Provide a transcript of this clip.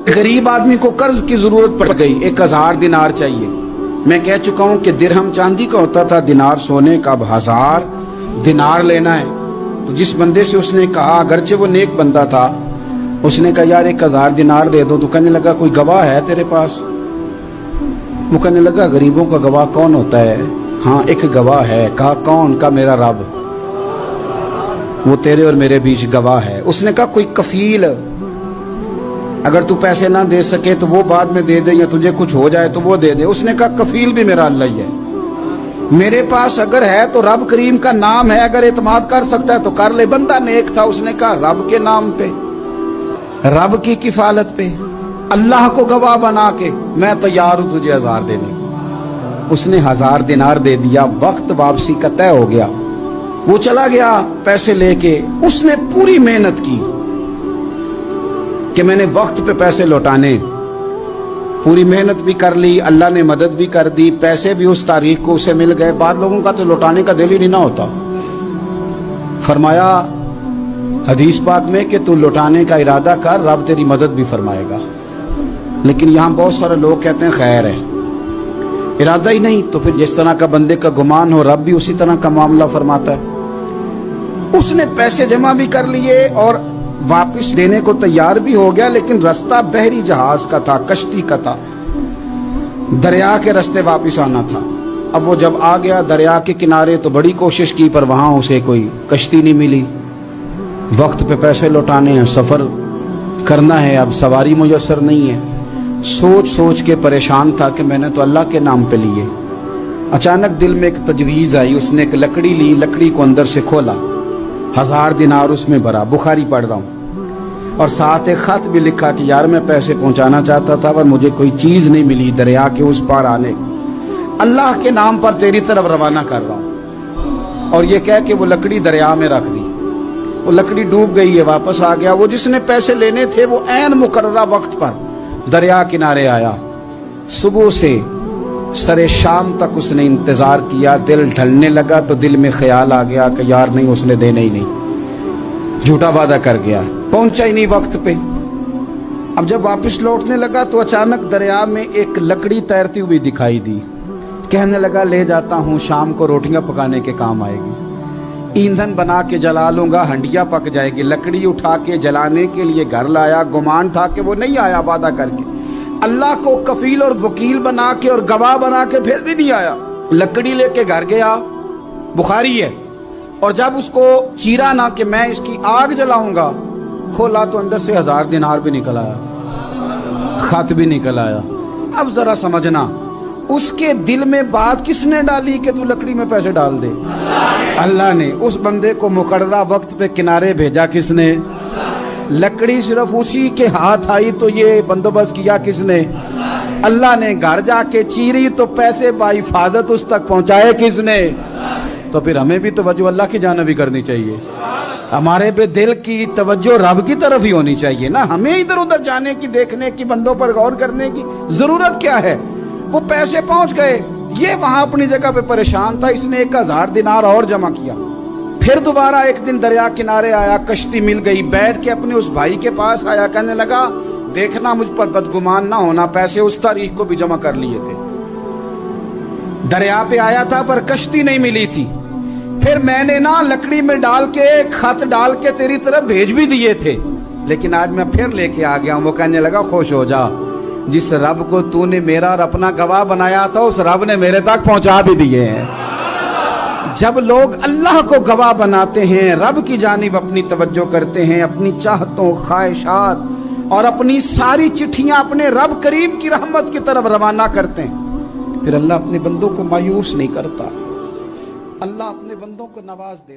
गरीब आदमी को कर्ज की जरूरत पड़ गई, 1000 दिनार चाहिए। मैं कह चुका हूं कि दिरहम चांदी का होता था, दिनार सोने का। अब 1000 दिनार लेना है। तो जिस बंदे से उसने कहा, अगरचे वो नेक बंदा था, उसने कहा यार 1000 दिनार दे दो। तो कहने लगा कोई गवाह है तेरे पास? वो कहने लगा गरीबों का गवाह कौन होता है? हाँ एक गवाह है। कहा कौन? का मेरा रब, वो तेरे और मेरे बीच गवाह है। उसने कहा कोई कफील, अगर तू पैसे ना दे सके तो वो बाद में दे दे, या तुझे कुछ हो जाए तो वो दे दे। उसने कहा कफील भी मेरा अल्लाह ही है। मेरे पास अगर है तो रब करीम का नाम है, अगर एतमाद कर सकता है तो कर ले। बंदा नेक था, उसने कहा रब के नाम पे, रब की किफालत पे, अल्लाह को गवाह बना के मैं तैयार हूं तुझे 1000 देने। उसने 1000 दिनार दे दिया। वक्त वापसी का तय हो गया। वो चला गया पैसे लेके। उसने पूरी मेहनत की कि मैंने वक्त पे पैसे लौटाने, पूरी मेहनत भी कर ली, अल्लाह ने मदद भी कर दी, पैसे भी उस तारीख को उसे मिल गए। बाद लोगों का तो लौटाने का दिल ही नहीं ना होता। फरमाया हदीस पाक में कि तू लौटाने का इरादा कर, रब तेरी मदद भी फरमाएगा। लेकिन यहां बहुत सारे लोग कहते हैं खैर है, इरादा ही नहीं। तो फिर जिस तरह का बंदे का गुमान हो, रब भी उसी तरह का मामला फरमाता है। उसने पैसे जमा भी कर लिए और वापस देने को तैयार भी हो गया, लेकिन रास्ता बहरी जहाज का था, कश्ती का था, दरिया के रास्ते वापस आना था। अब वो जब आ गया दरिया के किनारे तो बड़ी कोशिश की, पर वहां उसे कोई कश्ती नहीं मिली। वक्त पे पैसे लौटाने हैं, सफर करना है, अब सवारी मुयस्सर नहीं है। सोच सोच के परेशान था कि मैंने तो अल्लाह के नाम पे लिए। अचानक दिल में एक तजवीज आई। उसने एक लकड़ी ली, लकड़ी को अंदर से खोला, 1000 दिनार उसमें भरा। बुखारी पढ़ रहा हूं, और साथ एक खत भी लिखा कि यार मैं पैसे पहुंचाना चाहता था पर मुझे कोई चीज नहीं मिली दरिया के उस पार आने, अल्लाह के नाम पर तेरी तरफ रवाना कर रहा हूं। और ये कह के वो लकड़ी दरिया में रख दी। वो लकड़ी डूब गई है, वापस आ गया। वो जिसने पैसे लेने थे वो ऐन मुकर्ररा वक्त पर दरिया किनारे आया। सुबह से सरे शाम तक उसने इंतजार किया। दिल ढलने लगा तो दिल में ख्याल आ गया कि यार नहीं, उसने देने ही नहीं, झूठा वादा कर गया, पहुंचा ही नहीं वक्त पे। अब जब वापस लौटने लगा तो अचानक दरिया में एक लकड़ी तैरती हुई दिखाई दी। कहने लगा ले जाता हूं, शाम को रोटियां पकाने के काम आएगी, ईंधन बना के जला लूंगा, हंडिया पक जाएगी। लकड़ी उठा के जलाने के लिए घर लाया। गुमान था कि वो नहीं आया वादा करके। अल्लाह को कफील और वकील बना के और गवाह बना के फिर भी नहीं आया। लकड़ी लेके घर गया, बुखारी है। और जब उसको चीरा ना कि मैं इसकी आग जलाऊंगा, खोला तो अंदर से 1000 दिनार भी निकल आया, खत भी निकल आया। अब जरा समझना, उसके दिल में बात किसने डाली कि तू लकड़ी में पैसे डाल दे? अल्लाह ने। उस बंदे को मुकर्ररा वक्त पे किनारे भेजा किसने? लकड़ी सिर्फ उसी के हाथ आई तो ये बंदोबस्त किया किसने? अल्लाह ने। घर जाके चीरी तो पैसे बाहिफाजत उस तक पहुंचाए किसने? तो फिर हमें भी तवज्जो अल्लाह की जानिब भी करनी चाहिए। हमारे पे दिल की तवज्जो रब की तरफ ही होनी चाहिए ना। हमें इधर उधर जाने की, देखने की, बंदों पर गौर करने की जरूरत क्या है? वो पैसे पहुंच गए, ये वहां अपनी जगह पे परेशान था। इसने 1000 दिनार और जमा किया। फिर दोबारा एक दिन दरिया किनारे आया, कश्ती मिल गई, बैठ के अपने उस भाई के पास आया। कहने लगा देखना मुझ पर बदगुमान ना होना, पैसे उस तारीख को भी जमा कर लिए थे। दरिया पे आया था पर कश्ती नहीं मिली थी। फिर मैंने ना लकड़ी में डाल के, खत डाल के तेरी तरफ भेज भी दिए थे, लेकिन आज मैं फिर लेके आ गया हूं। वो कहने लगा खुश हो जा, जिस रब को तूने मेरा और अपना गवाह बनाया था उस रब ने मेरे तक पहुंचा भी दिए हैं। जब लोग अल्लाह को गवाह बनाते हैं, रब की जानिब अपनी तवज्जो करते हैं, अपनी चाहतों, ख्वाहिशात और अपनी सारी चिट्ठियां अपने रब करीम की रहमत की तरफ रवाना करते हैं, फिर अल्लाह अपने बंदों को मायूस नहीं करता। अल्लाह अपने बंदों को नवाज देता।